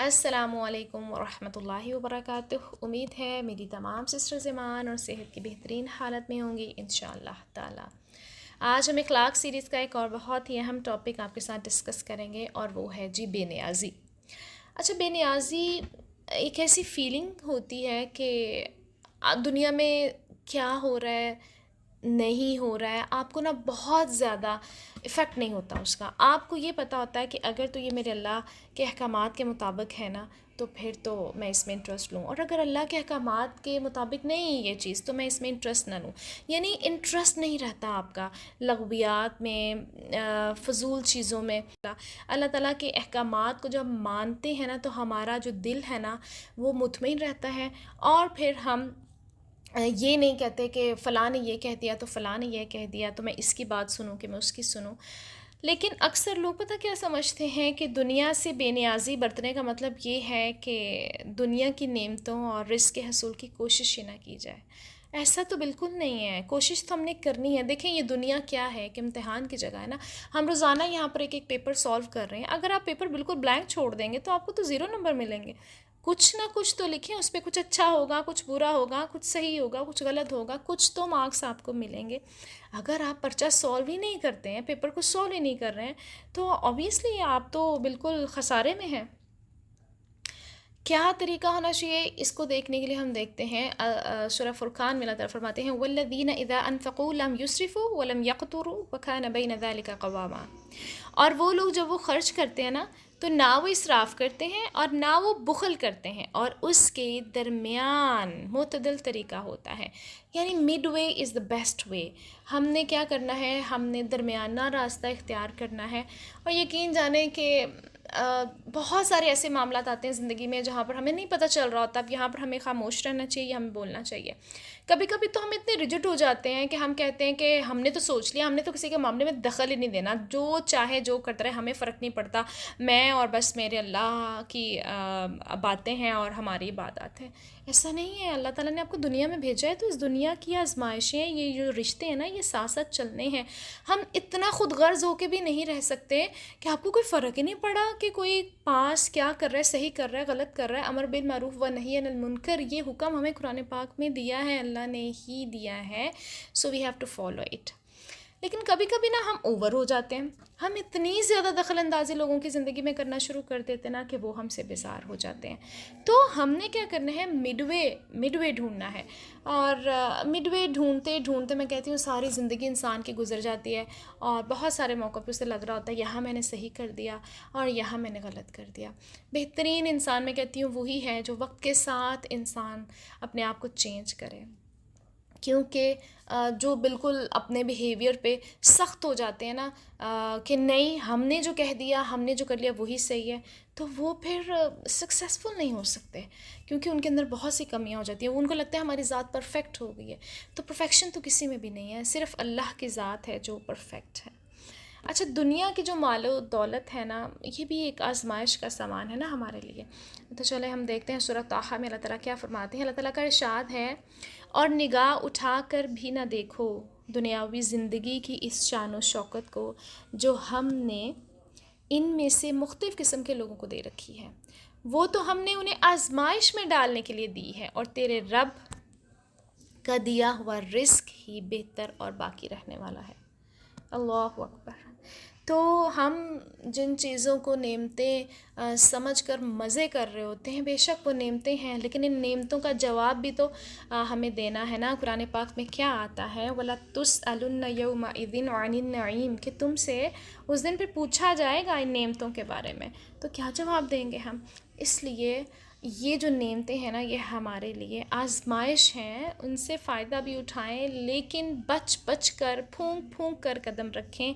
अस्सलामुअलैकुम वरहमतुल्लाहि वबरकातुह। उम्मीद है मेरी तमाम सिस्टर्स ईमान और सेहत की बेहतरीन हालत में होंगी इंशाअल्लाह ताला। आज हम इखलाक सीरीज़ का एक और बहुत ही अहम टॉपिक आपके साथ डिस्कस करेंगे और वो है जी बेनियाज़ी। अच्छा, बेनियाज़ी एक ऐसी फीलिंग होती है कि दुनिया में क्या हो रहा है नहीं हो रहा है, आपको ना बहुत ज़्यादा इफ़ेक्ट नहीं होता उसका। आपको ये पता होता है कि अगर तो ये मेरे अल्लाह के अहकामात के मुताबिक है ना, तो फिर तो मैं इसमें इंटरेस्ट लूँ, और अगर अल्लाह के अहकामात के मुताबिक नहीं है ये चीज़ तो मैं इसमें इंटरेस्ट ना लूँ। यानी इंटरेस्ट नहीं रहता आपका लगवियात में, फ़ज़ूल चीज़ों में। अल्लाह ताला के अहकामात को जब मानते हैं ना, तो हमारा जो दिल है ना वो मुतमईन रहता है। और फिर हम ये नहीं कहते कि फ़लाँ ने ये कह दिया तो फ़लाँ ने ये कह दिया तो मैं इसकी बात सुनूं कि मैं उसकी सुनूं। लेकिन अक्सर लोग पता क्या समझते हैं कि दुनिया से बेनियाज़ी बरतने का मतलब ये है कि दुनिया की नेमतों और रिज़्क़ के हसूल की कोशिश ही ना की जाए। ऐसा तो बिल्कुल नहीं है, कोशिश तो हमने करनी है। देखें, ये दुनिया क्या है कि इम्तिहान की जगह है ना। हम रोज़ाना यहाँ पर एक एक पेपर सॉल्व कर रहे हैं। अगर आप पेपर बिल्कुल ब्लैंक छोड़ देंगे तो आपको तो ज़ीरो नंबर मिलेंगे। कुछ ना कुछ तो लिखें, उस पर कुछ अच्छा होगा, कुछ बुरा होगा, कुछ सही होगा, कुछ गलत होगा, कुछ तो मार्क्स आपको मिलेंगे। अगर आप पर्चा सॉल्व ही नहीं करते हैं, पेपर को सॉल्व ही नहीं कर रहे हैं, तो ऑब्वियसली आप तो बिल्कुल खसारे में हैं। क्या तरीका होना चाहिए इसको देखने के लिए हम देखते हैं सूरह फुरकान में अल्लाह ताला फरमाते हैं वल्लज़ीना इज़ा अनफ़क़ू लम युस्रिफ़ू व लम यक़तुरू व कान बैन ज़ालिका क़वामा। और वो लोग जब वो खर्च करते हैं ना, तो ना वो इसराफ़ करते हैं और ना वो बुखल करते हैं, और उसके दरमियान मुतदल तरीका होता है। यानी mid way is the best way. हमने क्या करना है, हमने दरमियाना रास्ता इख्तियार करना है। और यकीन जाने कि बहुत सारे ऐसे मामलात आते हैं ज़िंदगी में जहाँ पर हमें नहीं पता चल रहा होता। अब यहाँ पर हमें खामोश रहना चाहिए, हमें बोलना चाहिए। कभी कभी तो हम इतने रिजिड हो जाते हैं कि हम कहते हैं कि हमने तो सोच लिया, हमने तो किसी के मामले में दखल ही नहीं देना, जो चाहे जो करता रहे, हमें फ़र्क नहीं पड़ता। मैं और बस मेरे अल्लाह की बातें हैं और हमारी इबादत हैं। ऐसा नहीं है। अल्लाह ताला ने आपको दुनिया में भेजा है तो इस दुनिया की आजमाइशें, ये जो रिश्ते हैं ना, ये साथ साथ चलने हैं। हम इतना खुद गर्ज होके भी नहीं रह सकते कि आपको कोई फ़र्क ही नहीं पड़ा कि कोई पास क्या कर रहा है, सही कर रहा है, गलत कर रहा है। अमर बिल मारूफ व नही अनिल मुनकर, ये हुक्म हमें कुरान पाक में दिया है, अल्लाह ने ही दिया है। So we have to follow it. लेकिन कभी कभी ना हम ओवर हो जाते हैं। हम इतनी ज़्यादा दखल अंदाज़ी लोगों की ज़िंदगी में करना शुरू कर देते हैं ना कि वो हमसे बेजार हो जाते हैं। तो हमने क्या करना है, मिडवे ढूंढना है। और मिडवे ढूंढते ढूंढते मैं कहती हूँ सारी ज़िंदगी इंसान की गुजर जाती है, और बहुत सारे मौक़ों पे उसे लग रहा होता है यहाँ मैंने सही कर दिया और यहाँ मैंने गलत कर दिया। बेहतरीन इंसान मैं कहती हूँ वही है जो वक्त के साथ इंसान अपने आप को चेंज करे। क्योंकि जो बिल्कुल अपने बिहेवियर पे सख्त हो जाते हैं ना, कि नहीं हमने जो कह दिया, हमने जो कर लिया वही सही है, तो वो फिर सक्सेसफुल नहीं हो सकते। क्योंकि उनके अंदर बहुत सी कमियां हो जाती हैं। उनको लगता है हमारी ज़ात परफेक्ट हो गई है। तो परफेक्शन तो किसी में भी नहीं है, सिर्फ अल्लाह की ज़ात है जो परफेक्ट है। अच्छा, दुनिया की जो मालो दौलत है ना, ये भी एक आजमाइश का सामान है ना हमारे लिए। तो चले हम देखते हैं सूरह ताहा में अल्लाह ताला क्या फरमाते हैं। अल्लाह ताला का इरशाद है, और निगाह उठा कर भी ना देखो दुनियावी ज़िंदगी की इस शान व शौकत को जो हमने इनमें से मुख्तलिफ़ किस्म के लोगों को दे रखी है। वो तो हमने उन्हें आजमाइश में डालने के लिए दी है, और तेरे रब का दिया हुआ रिस्क ही बेहतर और बाकी रहने वाला है। अल्लाह अकबर। तो हम जिन चीज़ों को नेमतें समझ कर मज़े कर रहे होते हैं, बेशक वो नेमतें हैं, लेकिन इन नेमतों का जवाब भी तो हमें देना है ना। कुरान पाक में क्या आता है, वला तुसअलुन्ना यौमइज़िन अनिन नईम, कि तुमसे उस दिन फिर पूछा जाएगा इन नेमतों के बारे में, तो क्या जवाब देंगे हम। इसलिए ये जो नेमतें हैं ना, ये हमारे लिए आजमाइश हैं, उनसे फ़ायदा भी उठाएं, लेकिन बच बच कर, फूंक फूंक कर कदम रखें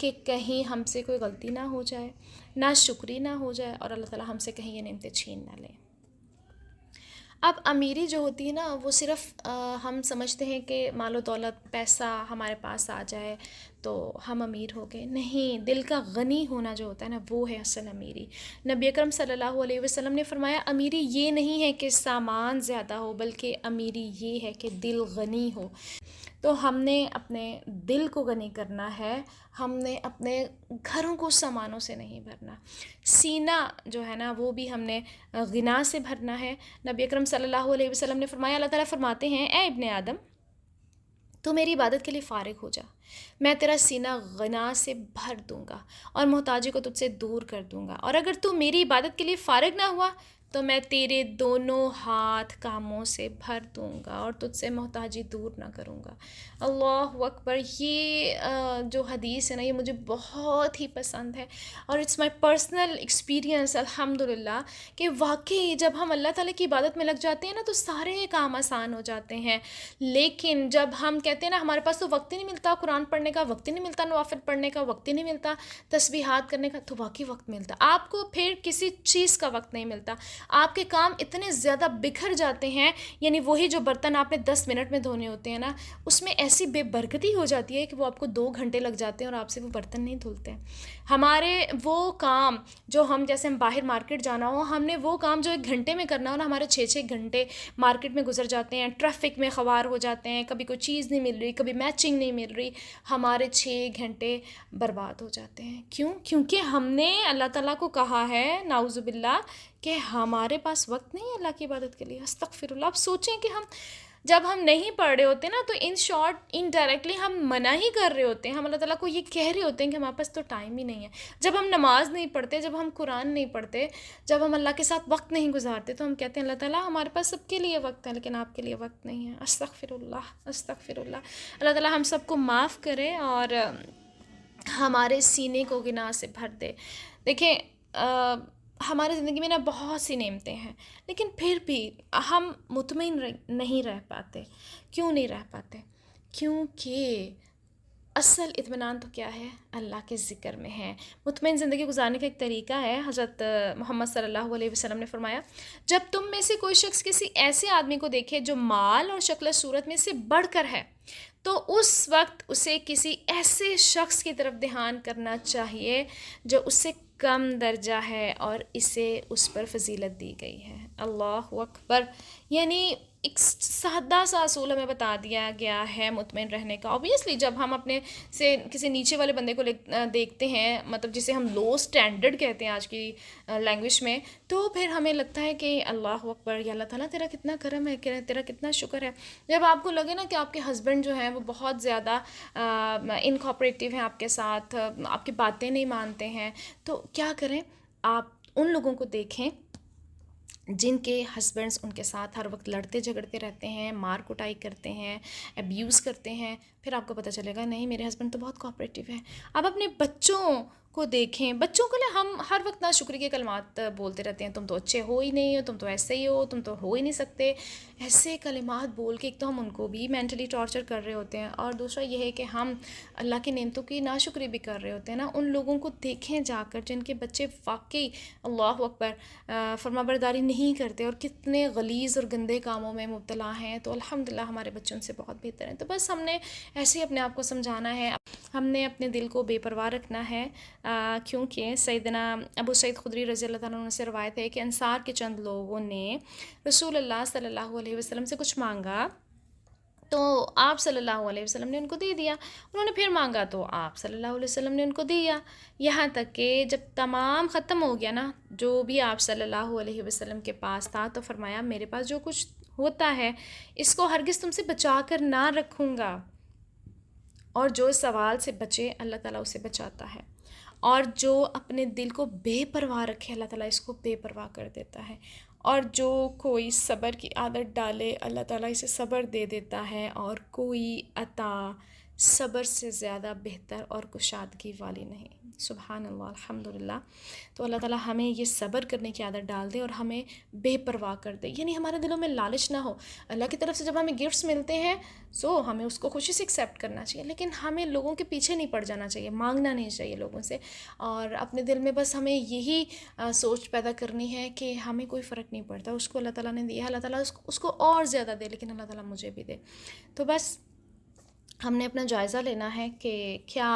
कि कहीं हमसे कोई गलती ना हो जाए, ना शुक्री ना हो जाए, और अल्लाह ताला हमसे कहीं ये नेमतें छीन ना लें। अब अमीरी जो होती है ना, वो सिर्फ़ हम समझते हैं कि मालो दौलत, पैसा हमारे पास आ जाए तो हम अमीर हो गए। नहीं, दिल का गनी होना जो होता है ना, वो है असल अमीरी। नबी अकरम सल्लल्लाहु अलैहि वसल्लम ने फरमाया, अमीरी ये नहीं है कि सामान ज़्यादा हो, बल्कि अमीरी ये है कि दिल गनी हो। तो हमने अपने दिल को गनी करना है, हमने अपने घरों को सामानों से नहीं भरना। सीना जो है ना, वो भी हमने गिना से भरना है। नबी अकरम सल्लल्लाहु अलैहि वसल्लम ने फरमाया, अल्लाह ताला फरमाते हैं, ए इब्ने आदम, तो मेरी इबादत के लिए फ़ारिग हो जा, मैं तेरा सीना गना से भर दूँगा और मोहताजी को तुझसे दूर कर दूँगा। और अगर तू मेरी इबादत के लिए फ़ारिग ना हुआ तो मैं तेरे दोनों हाथ कामों से भर दूँगा और तुझसे मोहताजी दूर ना करूँगा। अल्लाह अकबर। ये जो हदीस है ना, ये मुझे बहुत ही पसंद है और इट्स माय पर्सनल एक्सपीरियंस अल्हम्दुलिल्लाह कि वाकई जब हम अल्लाह ताला की इबादत में लग जाते हैं ना, तो सारे काम आसान हो जाते हैं। लेकिन जब हम कहते हैं ना, हमारे पास तो वक्त ही नहीं मिलता, कुरान पढ़ने का वक्त ही नहीं मिलता, नवाफिल पढ़ने का वक्त ही नहीं मिलता, तस्बीहात करने का, तो वाकई वक्त मिलता, आपको फिर किसी चीज़ का वक्त नहीं मिलता। आपके काम इतने ज़्यादा बिखर जाते हैं, यानी वही जो बर्तन आपने 10 मिनट में धोने होते हैं ना, उसमें ऐसी बेबरकती हो जाती है कि वो आपको 2 घंटे लग जाते हैं और आपसे वो बर्तन नहीं धुलते हैं। हमारे वो काम जो हम, जैसे हम बाहर मार्केट जाना हो, हमने वो काम जो 1 घंटे में करना हो ना, हमारे 6-6 घंटे मार्केट में गुजर जाते हैं, ट्रैफिक में ख़वार हो जाते हैं, कभी कोई चीज़ नहीं मिल रही, कभी मैचिंग नहीं मिल रही, हमारे 6 घंटे बर्बाद हो जाते हैं। क्यों? क्योंकि हमने अल्लाह ताला को कहा है, नाउज़ुबिल्लाह, कि हमारे पास वक्त नहीं है अल्लाह की इबादत के लिए। अस्तगफिरुल्लाह। आप सोचें कि हम जब हम नहीं पढ़ रहे होते ना, तो इन शॉर्ट इनडायरेक्टली हम मना ही कर रहे होते हैं, हम अल्लाह ताला को ये कह रहे होते हैं कि हमारे पास तो टाइम ही नहीं है। जब हम नमाज़ नहीं पढ़ते, जब हम कुरान नहीं पढ़ते, जब हम अल्लाह के साथ वक्त नहीं गुजारते, तो हम कहते हैं अल्लाह ताला हमारे पास सबके लिए वक्त है, लेकिन आपके लिए वक्त नहीं है। अस्तगफिरुल्लाह, अस्तगफिरुल्लाह। अल्लाह ताला हम सबको माफ़ करे और हमारे सीने को गिनाह से भर दे। देखें, हमारी ज़िंदगी में ना बहुत सी नेमतें हैं, लेकिन फिर भी हम मुतमईन नहीं रह पाते। क्यों नहीं रह पाते? क्योंकि असल इत्मीनान तो क्या है? अल्लाह के ज़िक्र में है। मुतमईन ज़िंदगी गुजारने का एक तरीका है, हज़रत मोहम्मद सल्लल्लाहु अलैहि वसल्लम ने फरमाया, जब तुम में से कोई शख्स किसी ऐसे आदमी को देखे जो माल और शक्ल सूरत में से बढ़कर है, तो उस वक्त उसे किसी ऐसे शख्स की तरफ ध्यान करना चाहिए जो उससे कम दर्जा है और इसे उस पर फजीलत दी गई है। अल्लाह अकबर। यानी एक सादा सा असूल हमें बता दिया गया है मुतमईन रहने का। ऑब्वियसली जब हम अपने से किसी नीचे वाले बंदे को देखते हैं, मतलब जिसे हम लो स्टैंडर्ड कहते हैं आज की लैंग्वेज में, तो फिर हमें लगता है कि अल्लाह अकबर, या अल्लाह ताला तेरा कितना करम है, तेरा कितना शुक्र है। जब आपको लगे ना कि आपके हस्बैंड जो हैं वो बहुत ज़्यादा इनकॉपरेटिव हैं आपके साथ, आपकी बातें नहीं मानते हैं, तो क्या करें? आप उन लोगों को देखें जिनके हस्बैंड्स उनके साथ हर वक्त लड़ते झगड़ते रहते हैं, मार कुटाई करते हैं, अब्यूज़ करते हैं, फिर आपको पता चलेगा नहीं, मेरे हस्बैंड तो बहुत कोऑपरेटिव हैं। अब अपने बच्चों को देखें, बच्चों के लिए हम हर वक्त नाशुक्री के कलमात बोलते रहते हैं, तुम तो अच्छे हो ही नहीं हो, तुम तो ऐसे ही हो, तुम तो हो ही नहीं सकते, ऐसे कलिमात बोल के एक तो हम उनको भी मेंटली टॉर्चर कर रहे होते हैं, और दूसरा ये है कि हम अल्लाह की नेमतों की नाशुक्री भी कर रहे होते हैं ना। उन लोगों को देखें जाकर जिनके बच्चे वाकई अल्लाह अकबर फरमाबरदारी नहीं करते और कितने गलीज़ और गंदे कामों में मुब्तला हैं, तो अल्हम्दुलिल्लाह हमारे बच्चे उनसे बहुत बेहतर हैं। तो बस हमने ऐसे ही अपने आप को समझाना है, हमने अपने दिल को बेपरवाह रखना है, क्योंकि सैयदना अबू सईद खुदरी रज़ी अल्लाह तआला अन्हु से रवायत है कि अंसार के चंद लोगों ने रसूलुल्लाह सल्लल्लाहु अलैहि वसल्लम से कुछ मांगा, तो आप सल्लल्लाहु अलैहि वसल्लम ने उनको दे दिया। उन्होंने फिर मांगा तो आप सल्लल्लाहु अलैहि वसल्लम ने उनको दिया। यहाँ तक कि जब तमाम ख़त्म हो गया ना, जो भी आप सल्लल्लाहु अलैहि वसल्लम के पास था, तो फरमाया मेरे पास जो कुछ होता है इसको हरगिज़ तुमसे बचा कर ना रखूँगा, और जो सवाल से बचे अल्लाह ताला उसे बचाता है, और जो अपने दिल को बेपरवाह रखे अल्लाह ताला इसको बेपरवाह कर देता है, और जो कोई सब्र की आदत डाले अल्लाह ताला इसे सब्र दे देता है, और कोई अता सब्र से ज़्यादा बेहतर और कुशादगी वाली नहीं। सुभान अल्लाह, अल्हम्दुलिल्लाह। तो अल्लाह ताला हमें ये सब्र करने की आदत डाल दे और हमें बेपरवाह कर दे, यानी हमारे दिलों में लालच ना हो। अल्लाह की तरफ से जब हमें गिफ्ट्स मिलते हैं सो हमें उसको खुशी से एक्सेप्ट करना चाहिए, लेकिन हमें लोगों के पीछे नहीं पड़ जाना चाहिए, मांगना नहीं चाहिए लोगों से, और अपने दिल में बस हमें यही सोच पैदा करनी है कि हमें कोई फ़र्क नहीं पड़ता, उसको अल्लाह ताला ने दिया, अल्लाह ताला उसको और ज़्यादा दे, लेकिन अल्लाह ताला मुझे भी दे। तो बस हमने अपना जायज़ा लेना है कि क्या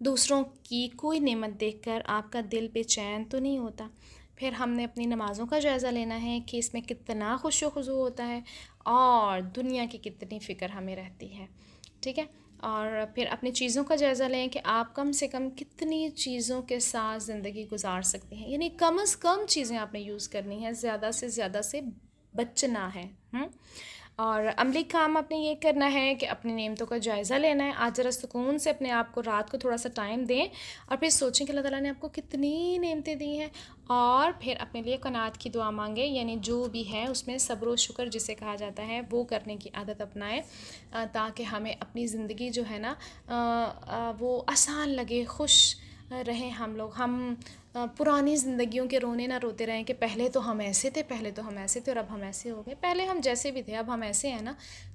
दूसरों की कोई नेमत देखकर आपका दिल बेचैन तो नहीं होता। फिर हमने अपनी नमाज़ों का जायज़ा लेना है कि इसमें कितना खुशो खुजू होता है और दुनिया की कितनी फ़िक्र हमें रहती है। ठीक है। और फिर अपनी चीज़ों का जायज़ा लें कि आप कम से कम कितनी चीज़ों के साथ ज़िंदगी गुजार सकते हैं, यानी कम से कम चीज़ें आपने यूज़ करनी है, ज़्यादा से बचना है। और अमली काम आपने ये करना है कि अपनी नेमतों का जायज़ा लेना है। आज ज़रा सुकून से अपने आप को रात को थोड़ा सा टाइम दें और फिर सोचें कि अल्लाह ताला ने आपको कितनी नेमतें दी हैं, और फिर अपने लिए क़नात की दुआ मांगे, यानी जो भी है उसमें सब्र व शुक्र जिसे कहा जाता है वो करने की आदत अपनाएं, ताकि हमें अपनी ज़िंदगी जो है ना वो आसान लगे, खुश रहें हम लोग। हम पुरानी ज़िंदगियों के रोने ना रोते रहें कि पहले तो हम ऐसे थे, पहले तो हम ऐसे थे और अब हम ऐसे हो गए। पहले हम जैसे भी थे अब हम ऐसे हैं ना,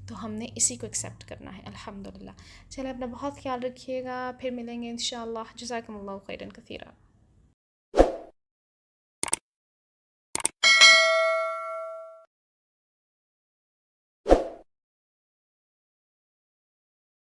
तो हमने इसी को एक्सेप्ट करना है। अल्हम्दुलिल्लाह। चलिए अपना बहुत ख्याल रखिएगा, फिर मिलेंगे इंशाअल्लाह। जज़ाकमुल्लाहु खैरन कसीरा।